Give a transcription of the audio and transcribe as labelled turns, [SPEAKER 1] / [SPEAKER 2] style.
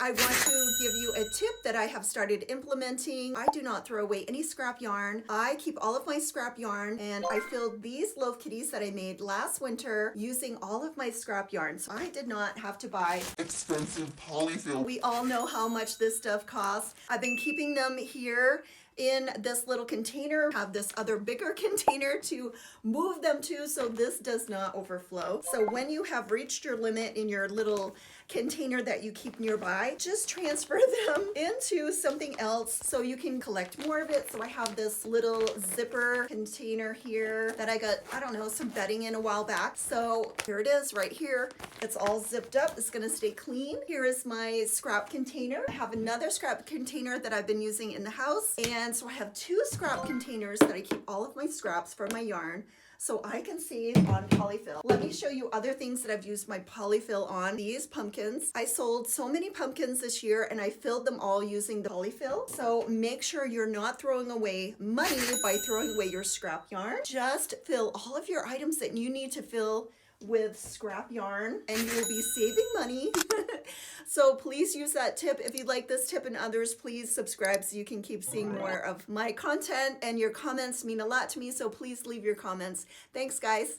[SPEAKER 1] I want to give you a tip that I have started implementing. I do not throw away any scrap yarn. I keep all of my scrap yarn, and I filled these loaf kitties that I made last winter using all of my scrap yarn. So I did not have to buy expensive polyfill. We all know how much this stuff costs. I've been keeping them here in this little container, have this other bigger container to move them to so this does not overflow. So when you have reached your limit in your little container that you keep nearby, just transfer them into something else so you can collect more of it. So I have this little zipper container here that I got, I don't know, some bedding in a while back. So here it is right here. It's all zipped up. It's gonna stay clean. Here is my scrap container. I have another scrap container that I've been using in the house. And so I have two scrap containers that I keep all of my scraps for my yarn, so I can save on polyfill. Let me show you other things that I've used my polyfill on. These pumpkins. I sold so many pumpkins this year and I filled them all using the polyfill. So make sure you're not throwing away money by throwing away your scrap yarn. Just fill all of your items that you need to fill with scrap yarn and you will be saving money. So please use that tip. If you like this tip and others, please subscribe so you can keep seeing more of my content, and your comments mean a lot to me, so please leave your comments. Thanks guys.